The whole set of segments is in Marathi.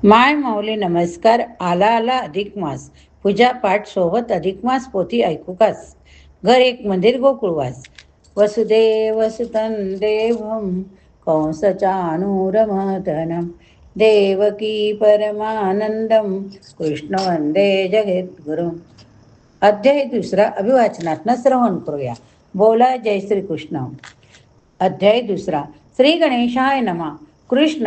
माय माऊली नमस्कार. आला आला अधिक मास, पूजा पाठ सोबत अधिक मास पोथी ऐकू कास. घर एक मंदिर गोकुळवास. वसुदेव सुतं देवं कंसचाणूरमर्दनं देवकी परमानंदम कृष्ण वंदे जगद्गुरुम. अध्याय दुसरा. अभिवाचनातनं श्रवण करूया. बोला जय श्रीकृष्ण. अध्याय दुसरा. श्री गणेशाय नमा. कृष्ण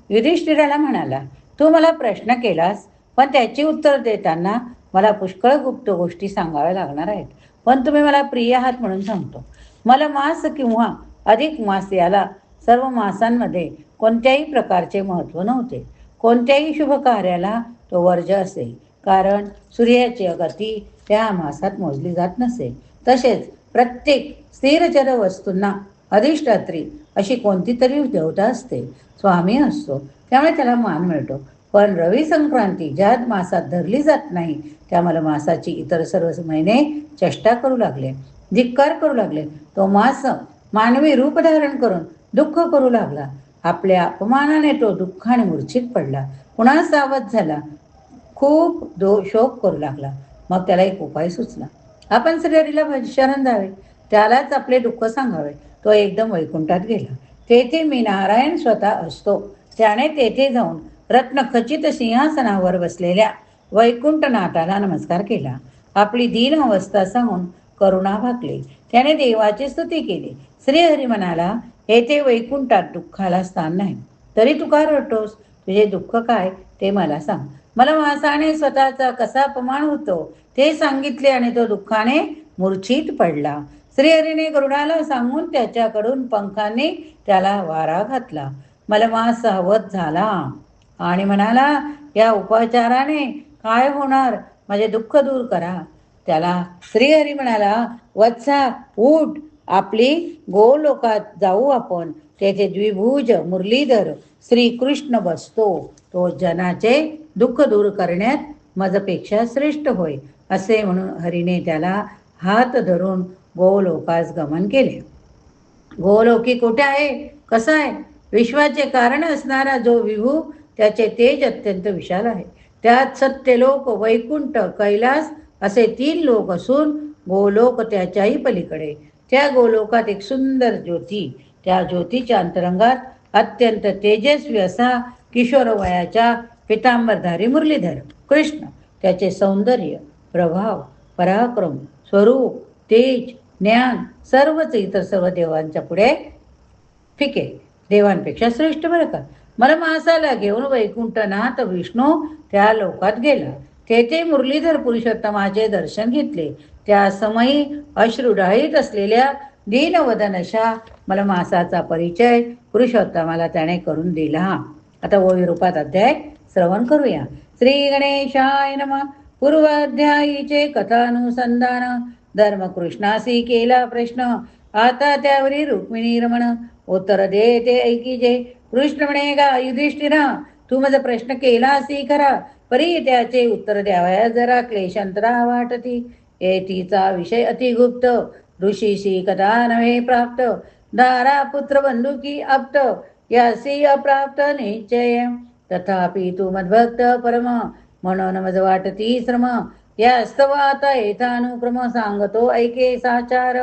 युधिष्ठिराला म्हणाला, तू मला प्रश्न केलास, पण त्याची उत्तर देताना मला पुष्कळ गुप्त गोष्टी सांगाव्या लागणार आहेत. पण तुम्ही मला प्रिय आहात म्हणून सांगतो. मला मास किंवा अधिक मास याला सर्व मासांमध्ये कोणत्याही प्रकारचे महत्त्व नव्हते. कोणत्याही शुभ कार्याला तो वर्ज्य असे, कारण सूर्याची गती त्या मासात मोजली जात नसे. तसेच प्रत्येक स्थिरचर वस्तूंना अधिष्ठात्री अशी कोणती तरी देवता असते, स्वामी असतो, त्यामुळे त्याला मान मिळतो. पण रवी संक्रांती ज्या मासात धरली जात नाही, त्या मला मासाची इतर सर्व महिने चेष्टा करू लागले, धिक्कार करू लागले. तो मास मानवी रूप धारण करून दुःख करू लागला. आपल्या अपमानाने तो दुःखाने मूर्छित पडला, पुन्हा सावध झाला, खूप शोक करू लागला. मग त्याला एक उपाय सुचला. आपण श्रीहरीला शरण जावे, त्यालाच आपले दुःख सांगावे. तो एकदम वैकुंठात गेला. तेथे मी नारायण स्वतः असतो. त्याने तेथे जाऊन रत्नखचित सिंहासनावर बसलेल्या वैकुंठनाथाला नमस्कार केला. आपली दीन अवस्था सांगून करुणा भागली. त्याने देवाची स्तुती केली. श्रीहरी म्हणाला, येथे वैकुंठात दुःखाला स्थान नाही, तरी तू का रडतोस? तुझे दुःख काय ते मला सांग. मला मासाने स्वतःचा कसा अपमान होतो ते सांगितले आणि तो दुःखाने मूर्छित पडला. श्रीहरीने गरुडाला सांगून त्याच्याकडून पंखांनी त्याला वारा घातला. मलमास सावध झाला आणि म्हणाला, या उपचाराने काय होणार? माझे दुःख दूर करा. त्याला श्रीहरी म्हणाला, वत्सा उठ, आपली गोलोकात जाऊ आपण. तेथे द्विभुज मुरलीधर श्रीकृष्ण बसतो. तो जनाचे दुःख दूर करण्यात माझपेक्षा श्रेष्ठ होय. असे म्हणून हरीने त्याला हात धरून गोलोकास गमन केले. गोलोकी कुठे आहे, कसा आहे? विश्वाचे कारण असणारा जो विभू, त्याचे तेज अत्यंत विशाल आहे. त्यात सत्यलोक, वैकुंठ, कैलास असे 3 लोक असून गोलोक त्याच्याही पलीकडे. त्या गोलोकात एक सुंदर ज्योती, त्या ज्योतीच्या अंतरंगात अत्यंत तेजस्वी असा किशोर वयाच्या पितांबरधारी मुरलीधर कृष्ण. त्याचे सौंदर्य, प्रभाव, पराक्रम, स्वरूप, तेज, ज्ञान सर्वच इतर सर्व देवांच्या पुढे फिके, देवांपेक्षा श्रेष्ठ बरं का. मला मासाला घेऊन वैकुंठनाथ विष्णू त्या लोकात गेला. तेथे मुरलीधर पुरुषोत्तमाचे दर्शन घेतले. त्या समयी अश्रुढाळीत असलेल्या दीनवदन अशा मला मासाचा परिचय पुरुषोत्तमाला त्याने करून दिला. आता ओवी रूपात अध्याय श्रवण करूया. श्री गणेशाय नमः. पूर्वाध्यायीचे कथानुसंधान. धर्मकृष्णासी केला प्रश्न, आता त्यावरी रुक्मिणी रमण. उत्तर दे ते ऐकीजे. कृष्ण म्हणे, गा युधिष्ठिरा, तू माझा प्रश्न केलासी खरा, परी त्याचे उत्तर द्यावया जरा क्लेशांतरा वाटती. येतीचा विषय अतिगुप्त, ऋषीशी कथा नव्हे प्राप्त. दारा पुत्र बंधुकी आप्त, यासी अप्राप्त निश्चय. तथापि तू मद्भक्त परम, म्हणून मज वाटती श्रम. यास्तव आता येथानुक्रम, सांगतो ऐके साचार.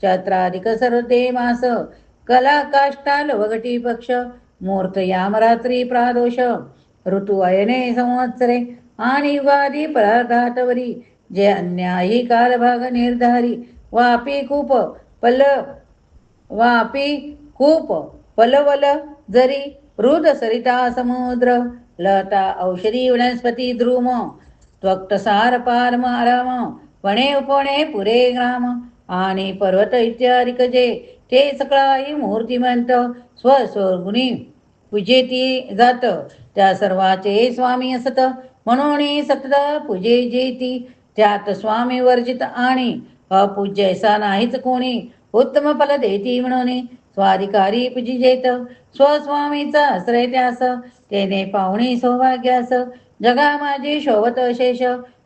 चैत्राधिक सरते मास, कला काष्टा लवघटी पक्ष. मूर्त याम रात्री प्रादोष, ऋतू अयने संवत्सरे. आणि युगादी परार्थातवरी, जे अन्यायी कालभाग निर्धारी. वापी कूप पलवल जरी, हृद सरिता समुद्र. लता औषधी वनस्पती द्रुम, त्वक्तसार पारम आराम. वणे उपवणे पुरे ग्राम, आणि पर्वत इत्यादिक जे, ते सकळाही मूर्तिमंत. स्वस्वगुणी पूजेती जात, त्या सर्वाचे स्वामी असत. म्हणून सतत पूजे जेती, त्यात स्वामी वर्जित आणि अपूज्य ऐसा नाहीच कोणी. उत्तम फल देती म्हणून स्वाधिकारी पूजिजेत. स्वस्वामीचा आश्रय त्यास, तेने पाहुणी सौभाग्यास. जगा माझी शोभत शेष,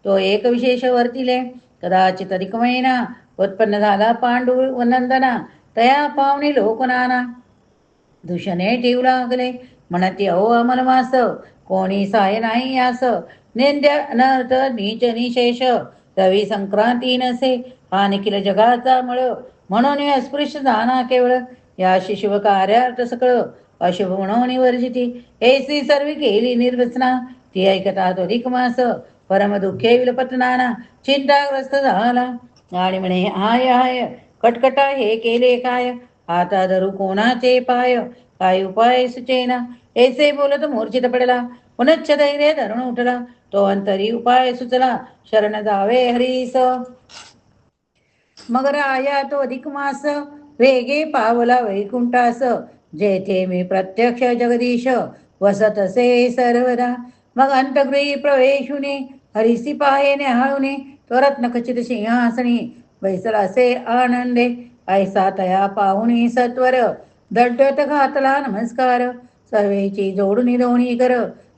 तो एक विशेष वर्तिले. कदाचित अधिक महिना उत्पन्न झाला पांडू नंदना, तया पाहुणी लोकनाना. दूषणे ठेवू लागले, म्हणती अहो अमलमास, कोणी साय नाही यास नेंद्य अनर्थ नीच निशेष रवी संक्रांती नसे हा निखिल जगाचा मळ म्हणून अस्पृश्य जाना केवळ या शिशुव कार्यार्थ सकळ अशुभ म्हणून वर्जिती ऐसी सर्वी केली निर्वचना ती ऐकतात अधिक मास परम दुःखे विलपत नाना चिंताग्रस्त झाला आणि म्हणे हाय हाय कटकटा हे केले काय आता धरू कोणाचे पाय काय उपाय सुचेना ऐसे बोलत मूर्छित पडला पुनच्च धैर्य धरून उठला तो अंतरी उपाय सुचला शरण जावे हरीस मग राया तो अधिक मास वेगे पावला वैकुंठास जेथे मी प्रत्यक्ष जगदीश वसत असे सर्वदा मग अंतगृही प्रवेशुने हरिसी पाहे न्याहाळुने तो रत्नखचित सिंहासनी बैसला असे आनंदे ऐसा तया पाहुणी सत्वर दड्डत घातला नमस्कार सर्वेची जोडून दोन्ही कर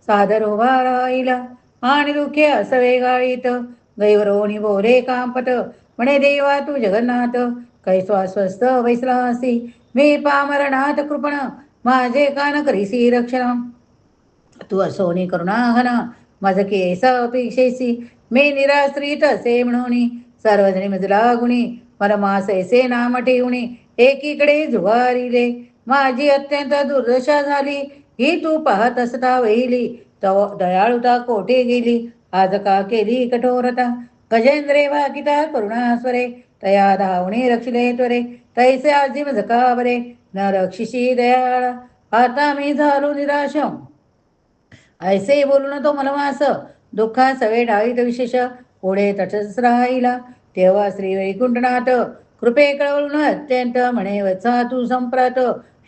सादर उभा राहिला आणि दुखे असवे गाळीत गैवरोणी बोले कांपत म्हणे देवा तू जगन्नाथ कैसवा स्वस्त वैसलासी मी पामरनाथ कृपण माझे कान करीसी रक्षण तू असोनी करुणाघन मज केस अपेक्षेसी मी निराश्रित असे म्हणून सर्वजणी मजला गुणी परमास ऐसे नाम ठेवणे एकीकडे जुवारिले माझी अत्यंत दुर्दशा झाली ही तू पाहत असता वहिली तव दयाळुता कोठे गेली आज का केली कठोरता गजेंद्रे वाकिता करुणास्वरे तया धावणे रक्षिले त्वरे तैसे आजी मजकावरे न रक्षिशी दयाळा आता मी झालो निराश ऐसे बोलून तो मनवास दुःखा सवे डाळीत विशेष पुढे तटस्थ राहिला तेव्हा श्री वैकुंठनाथ कृपे कळवळून अत्यंत म्हणे वत्सा तू संप्रात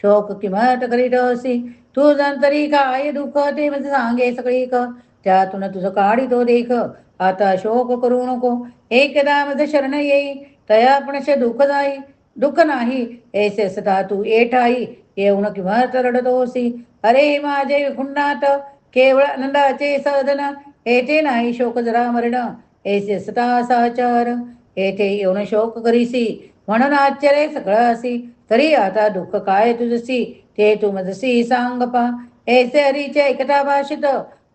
शोक किंमत करीत असी तू जंतरी काय दुःख ते म्हणजे सांगे सगळी क त्यातून तुझं काढी तो देख आता शोक करू नको एकदा माझे शरण येई तयापणशे दुःख नाही ऐसे सदा तू एठाई येऊन किंमत रडतोसी अरे माझे विकुंठनाथ केवळ आनंदाचे साधन येथे नाही शोक जरा मरण ऐसे सता साचार येथे येऊन शोक करीसी म्हणून आश्चर्य सगळं असी तरी आता दुःख काय तुझसी ते तू मजसी सांग पा ऐसे हरीचे ऐकता भाषित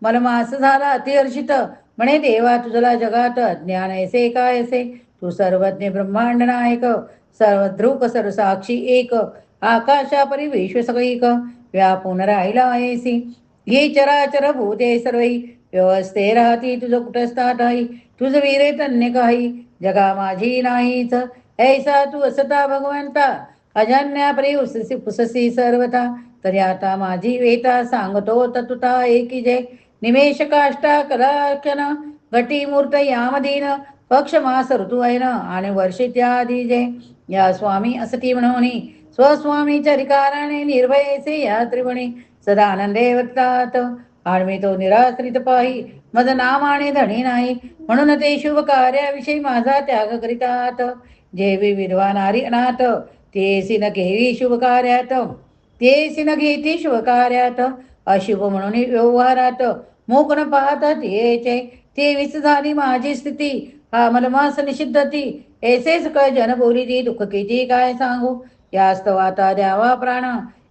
मनमास झाला अतिहर्षित म्हणे देवा तुझला जगात ज्ञान ऐसे काय असे तू सर्वज्ञ ब्रह्मांड नायक सर्वद्रुक सर्वसाक्षी एक आकाशापरी विश्व सगळीक व्यापून राहिला ऐसी ही चराचर भूते सर्वई व्यवस्थे राहती तुझ कुटस्थात आहे तुझ वीरे तन्य काही जगा माझी नाहीच ऐसा तू असता भगवंता अजन्यापरी उससी पुससी सर्वता तरी आता माझी वेता सांगतो ततुता एकी जय निमेष काष्टा कलाक्षण घटी मूर्त यामधीन पक्ष मास ऋतू ऐन आणि वर्षे त्याआधी जय या स्वामी असती म्हणून स्वस्वामीच्या अधिकाराने निर्भयसे या त्रिवणी सदा आनंदे वर्तात आणि तो निराश्रित पाही मज नाम आणि धणी नाही म्हणून ते शुभ कार्याविषयी माझा त्याग करीतात जेवी विद्वा नारी अनाथ तेसी न घेवी शुभ कार्यात तेसी न घेती शुभ कार्यात अशुभ म्हणून व्यवहारात मोक न पाहतात येचे तेवीस झाली माझी स्थिती हा मलमास निषिद्धती ऐसेच कळ जन बोली ती दुःख किती काय सांगू यास्तव आता द्यावा प्राण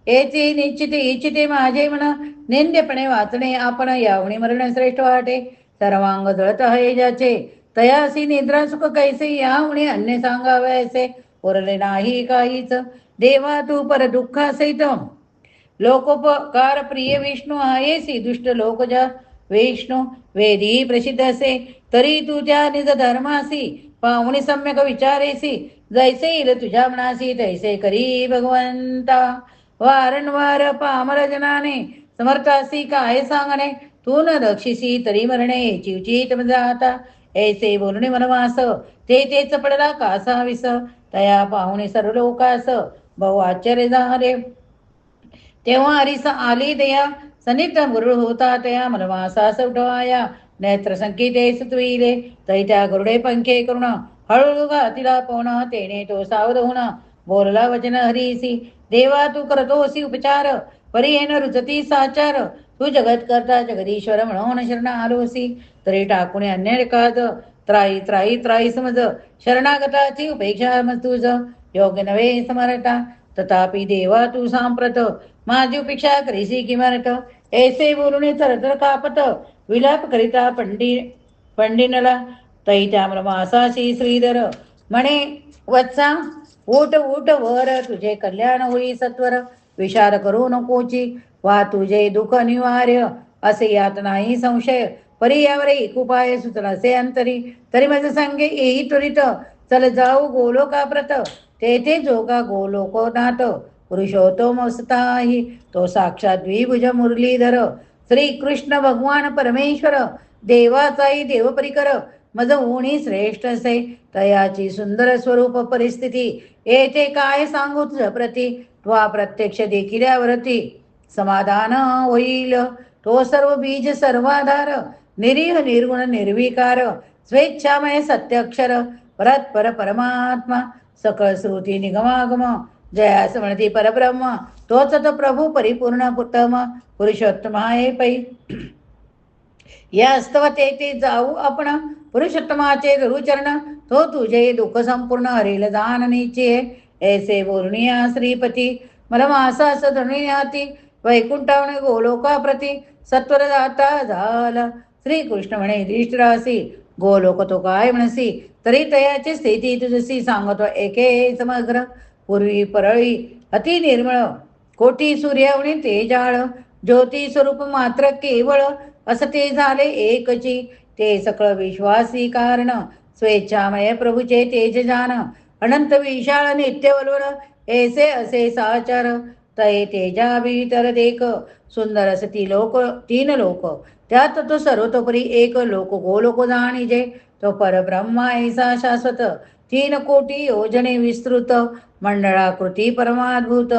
येथे निश्चित इच्छिते माझे मन निंद्यपणे वाचणे आपण यावणी मरण श्रेष्ठ वाटे सर्वांग जळत आहे ज्याचे तयासी निद्रा सुख कैसे यावणी अन्य सांगावयाचे उरले नाही काहीच देवा तू पर दुःखासहित लोकोपकार प्रिय विष्णू आहेसी दुष्ट लोकजा विष्णू वेदी प्रसिद्ध असे तरी तुझ्या निज धर्मासी पाहुणी सम्यक विचारेसी जैसे येईल तुझ्या मनासी तैसे करी भगवंता वारंवार पामर जनाने समर्थासी काय सांगणे तू न रक्षिसी तरी मरणे चिवचित जाता ऐसे बोलणे मनवास ते तेच पडला कासा विस तया पाहुणे सर्व लोकास बहु आश्चर्य झाले तेव्हा हरीस आली दया सनिध गुरु होता तया मनवासास उठवाया नेत्र संकेते सुतविले तै त्या गरुडे पंखे करुण हळूहळू घातिला पोण तेने तो सावध होऊन बोलला वचन हरीसी देवा तू करतोसी उपचार परी येन रुचती साचार तू जगत करता जगदीश्वर म्हणून शरण आलोसी तरी टाकून अन्य काज त्राई त्राई त्राई समज शरणागताची उपेक्षा मज तुझ योग्य नव्हे समर्था तथापि देवा तू सांप्रत माझी उपेक्षा करीसी किमर्थ ऐसे बोलणे तरतर कापत विलाप करिता पंडिनला तै त्यामासाशी श्रीधर म्हणे वत्सा ऊट ऊट वर तुझे कल्याण होई सत्वर विचार करू नकोची वा तुझे दुःख निवार्य असे यात नाही संशय परी यावर एक उपाय सुचलासे अंतरी तरी माझं सांगे येई त्वरित चल जाऊ गोलोकाप्रत तेथे जोगा गोलोकनाथ पुरुषोत्तम असताही तो साक्षात द्विभुज मुरलीधर श्री कृष्ण भगवान परमेश्वर देवाचाही देवपरिकर मज उणी श्रेष्ठ असे तयाची सुंदर स्वरूप परिस्थिती येथे काय सांगू तुझ प्रती त्वा प्रत्यक्ष देखिल्यावरती समाधान होईल तो सर्व बीज सर्वाधार निरीह निर्गुण निर्विकार स्वेच्छामय सत्याक्षर परत्पर परमात्मा सकळ श्रुती निगमागम जयास म्हणती परब्रह्म तोच तो प्रभू परिपूर्ण उत्तम पुरुषोत्तम आहे पै या स्तव ते जाऊ आपण पुरुषोत्तमाचे धरुचरण तो तुझे दुःख संपूर्ण हरेल जाण निश्चय ऐसे बोलणिया श्रीपती मला मासास धनुयाती वैकुंठावणे गोलोकाप्रती सत्वर जाता झाला श्रीकृष्ण म्हणे युधिष्ठिरासी गोलोक तो काय म्हणसी तरी तयाची स्थिती तुझसी सांगतो एके समग्र पूर्वी परळी अति निर्मळ कोटी सूर्यावणी तेजाळ ज्योती स्वरूप मात्र केवळ असं ते झाले एकची ते सकळ विश्वासी कारण स्वेच्छामय प्रभूचे तेज जान अनंत विशाळ नित्यवल्वल ऐसे असे साचार तय तेजा भीतर देख सुंदर असती लोक तीन लोक त्यात तो सर्वतोपरी एक लोक गोलोक जाणीजे तो परब्रह्मा ऐसा शाश्वत 3 कोटी योजने विस्तृत मंडळाकृती परमाद्भूत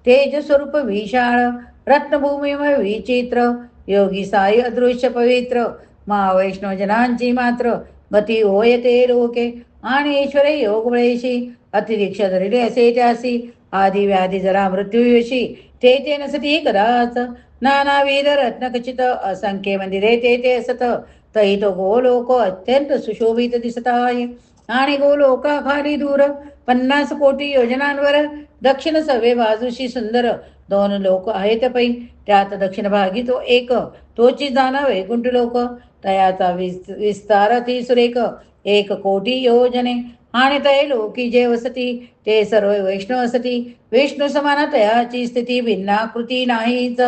तेज स्वरूप विशाळ रत्नभूमीमय विचित्र योगी साई अदृश्य पवित्र महावैष्णव जनांची मात्र गती होय ते लोके आणि ईश्वरे योग बळेशी अतिरिक्षा धरिले असे त्यासी आदी व्याधी जरा मृत्यूयशी ते नसती कदाच नानाविध रत्नखचित असंख्य मंदिरे ते असत तै तो गोलोक अत्यंत सुशोभित दिसत आहे आणि गोलोकाखाली दूर 50 कोटी योजनांवर दक्षिण सवे बाजूशी सुंदर 2 लोक आहेत पै त्यात दक्षिण भागी तो एक तोची जाणा वैकुंठ लोक तयाचा विस्तार ती सुरेख 1 कोटी योजने आणि तय लोकी जे वसती ते सर्व वैष्णव असती विष्णू समान तयाची स्थिती भिन्नाकृती नाहीच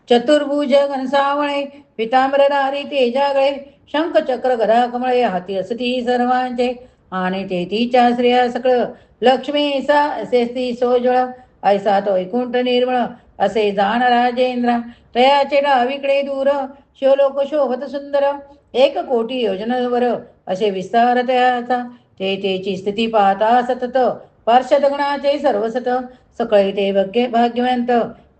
चतुर्भुज घनसावळे पितांबरधारी तेजागळे शंख चक्र गदा कमळे हाती असती सर्वांचे आणि ते तिच्या श्रेया सकळ लक्ष्मी ऐसा असे ती सोजळ ऐसा तो वैकुंठ निर्मळ असे जाण राजेंद्र तयाचे डावीकडे दूर शिवलोक शोभत सुंदर 1 कोटी योजनावर असे विस्तार तयाचा तेची स्थिती पाहता सतत पार्श्वदगणाचे सर्वसत सकळी ते भाग्यवंत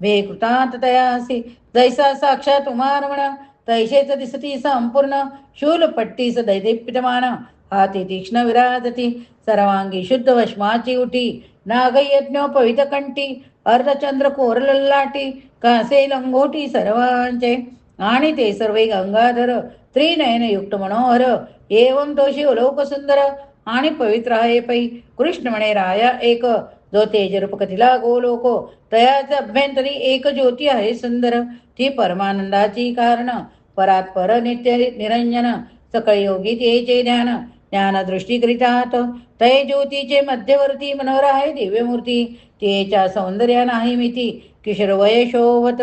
भेकृतात तयासी जैसा साक्षात उमारमण तैसेच दिसती संपूर्ण शूलपट्टीस दैदिप्यमान हाती तीक्ष्ण विराजती सर्वांगी शुद्ध वश्माची उठी नागयज्ञोपवित कंठी अर्धचंद्र कोरलल्लाटी कासे लंगोटी सर्वांचे आणि ते सर्वे गंगाधर त्रिनयन युक्त मनोहर एवं तो शिवलोक सुंदर आणि पवित्र आहे पै कृष्ण म्हणे राया एक जो तेजरूप कथिला गोलोको तयाचे अभ्यंतरी एक ज्योती आहे सुंदर ती परमानंदाची कारण परात पर नित्य निरंजन सकळ योगी तेचे ध्यान ज्ञान दृष्टी करीतात तय ज्योतीचे मध्यवर्ती मनोहर आहे दिव्यमूर्ती तेच्या सौंदर्या नाही मिती किशोर वय शोभत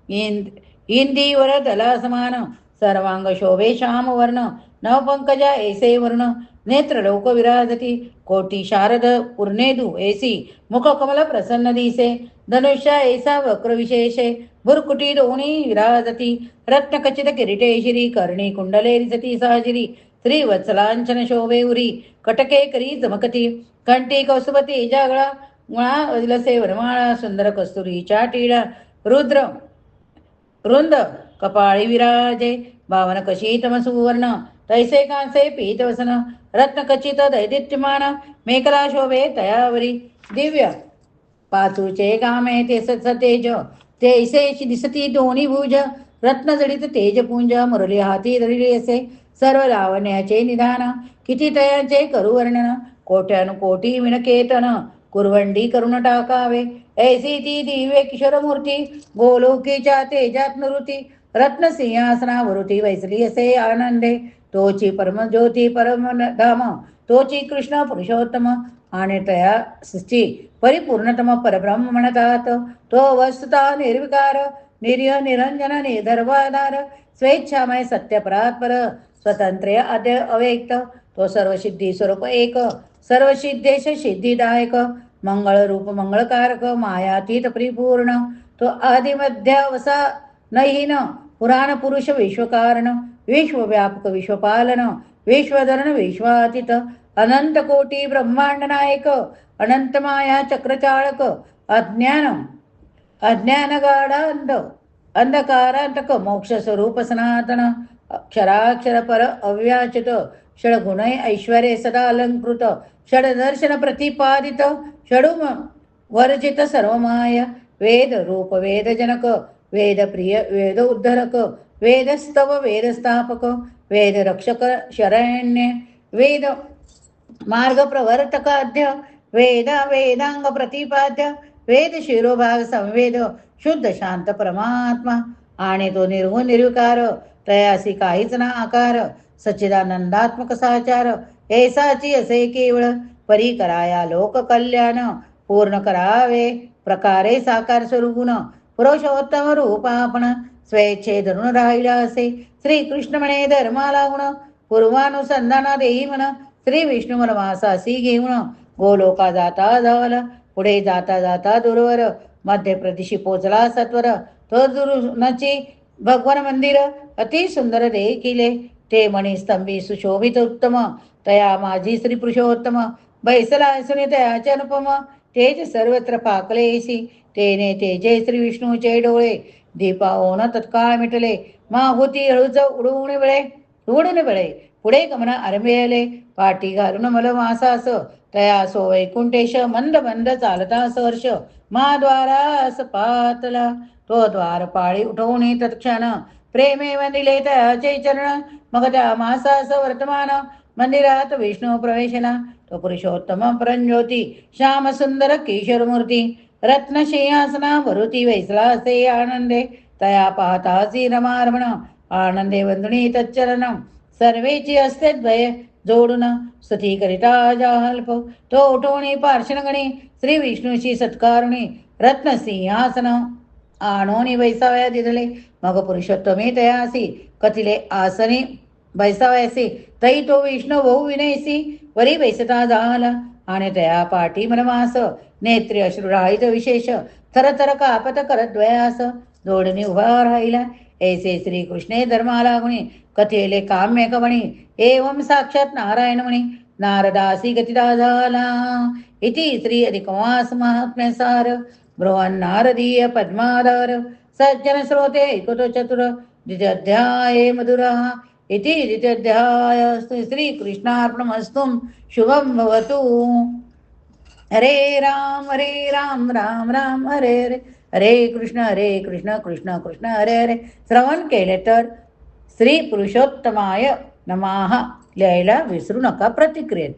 इंदीवर दला समान सर्वांग शोभे श्याम वर्ण नवपंकजा ऐसे वर्ण नेत्र लोक विराजती कोटी शारद पूर्णेदू ऐसी मुख कमल प्रसन्न दिसे धनुष्य ऐसा वक्र विशेषे भुरकुटी दोणी विराजती रत्नखचित किरीटे शिरी कर्णी कुंडले रिसती साजिरी श्रीवत्सलांचन शोभे उरी कटके करी जमकती कंठी कौसुभती जागळा मुळा अदिलसे वरमाळा सुंदर कस्तुरीच्या टीळा रुद्र रुंद कपाळी विराजे 52 कशीतम सुवर्ण तैसे कांसे पीतवसन रत्नखचित दैदित्यमान मेखला शोभे तयावरी दिव्य पाचूचे गामे ते सतेज तैसे दिसती दोन्ही भुज रत्नजडित तेजपुंज मुरली हाती धरिली असे सर्व लावण्याचे निधान किती तयाचे करू वर्णन कोट्यानुकोटी विणकेतन कुरवंडी करून टाकावे ऐसी ती दिव्य किशोरमूर्ती गोलोकीच्या तेजात निवृत्ती रत्नसिंहासनावृत्ती वैसली असे आनंदे तोची परमज्योती परमधाम तोची कृष्ण पुरुषोत्तम आणि तयाची परिपूर्णतम परब्रह्म म्हणतात. तो वस्तुता निर्विकार निर्य निरंजन निर्धर्वाधार स्वेच्छामय सत्यपरात्पर स्वतंत्र आद्य अव्यक्त तो सर्वसिद्धी स्वरूप एक सर्वसिद्धेश सिद्धिदायक मंगळ रूप मंगळकारक मायातीत परिपूर्ण तो आदिमध्यावसा नहीन पुराण पुरुष विश्वकारण विश्वव्यापक विश्वपालन विश्वधरण विश्वातीत अनंत कोटी ब्रह्मांड नायक अनंत माया चक्रचाळक अज्ञानगाढांध अंधकारांतक मोक्ष स्वरूप सनातन अक्षराक्षर पर अव्याचित षडगुणै ऐश्वर्य सदा अलंकृत षडदर्शन प्रतिपादित षडुम वर्जित सर्वमाय वेद रूप वेदजनक वेद प्रिय वेद उद्धरक वेदस्तव वेदस्थापक वेद रक्षक शरण्य वेद मार्ग प्रवर्तकाद्य वेद वेदांग प्रतिपाद्य वेद शिरोभाग संवेद शुद्ध शांत परमात्मा आणि तो निर्गुण निर्विकार तयासी काहीच ना आकार सच्चिदानंदात्मक साचार ऐसाची असे केवळ परी कराया लोक कल्याण पूर्ण करावे प्रकारे साकार स्वरूपण पुरुषोत्तम रूप आपण स्वेच्छे धरून राहिला असे श्रीकृष्ण म्हणे धर्मा लागून पूर्वानुसंधाना देई म्हण श्री विष्णू मनवासासी घेऊन गोलोका जाता झाला पुढे जाता जाता दूरवर मध्य प्रदेशी पोचला सत्वर तो दुरुनाची भगवान मंदिर अति सुंदर देखिले ते मणिस्तंभी सुशोभित उत्तम तया माझी श्री पुरुषोत्तम बैसला असुने तयाचे अनुपम तेज सर्वत्र पाकलेसी तेने तेजे श्री विष्णूचे डोळे दीपाओन तत्काळ मिटले माहुती हळूच उडून वेळे पुढे गमन आरंभेले पाठी घालून मल मासास तया सो वैकुंठेश मंद मंद चालता सहर्ष महाद्वारास पातला तो द्वार पाळी उठवणे तत्क्षण प्रेमे वंदिले तयाचे चरण मग त्या मासास वर्तमान मंदिरात विष्णू प्रवेशला तो पुरुषोत्तम परंज्योती श्याम सुंदर किशोरमूर्ती रत्न सिंहासना वरुती वैसला असे आनंदे तया पाहतासी रमारमण आनंदे वंदुनी तच्चरण सर्वेची असते द्वय जोडून स्तुती करिता जाल्प तो उठवणी पार्श्वगणी श्री विष्णूची सत्कारुणी रत्न सिंहासन आणोनी वैसावया दिदले मग पुरुषोत्तमे तयासी कथिले आसनी बैसावयासी तई तो विष्णू बहु विनयसी वरी बैसता झाला आणि तया पाठी मनमास नेत्री अश्रुराहित विशेष थरथर कापत करत द्वयास जोडणी उभा राहिला ऐसे श्रीकृष्णे धर्माला गुणी कथेले काम्य कवणी एवं साक्षात नारायण म्हणी नारदासी गतिदा झाला इति श्री अधिकमास महात्म्यसार बृहन् नारदीय पद्माधार सज्जन श्रोते ऐकतो चतुर द्वितीयाध्याये मधुरः इति द्वितीयाध्याय श्रीकृष्णार्पणमस्तु शुभं भवतु. हरे राम राम राम हरे हरे हरे कृष्ण कृष्ण कृष्ण हरे हरे. श्रवण केले तर श्री पुरुषोत्तमाय नमः लिहायला विसरू नका प्रतिक्रियेत.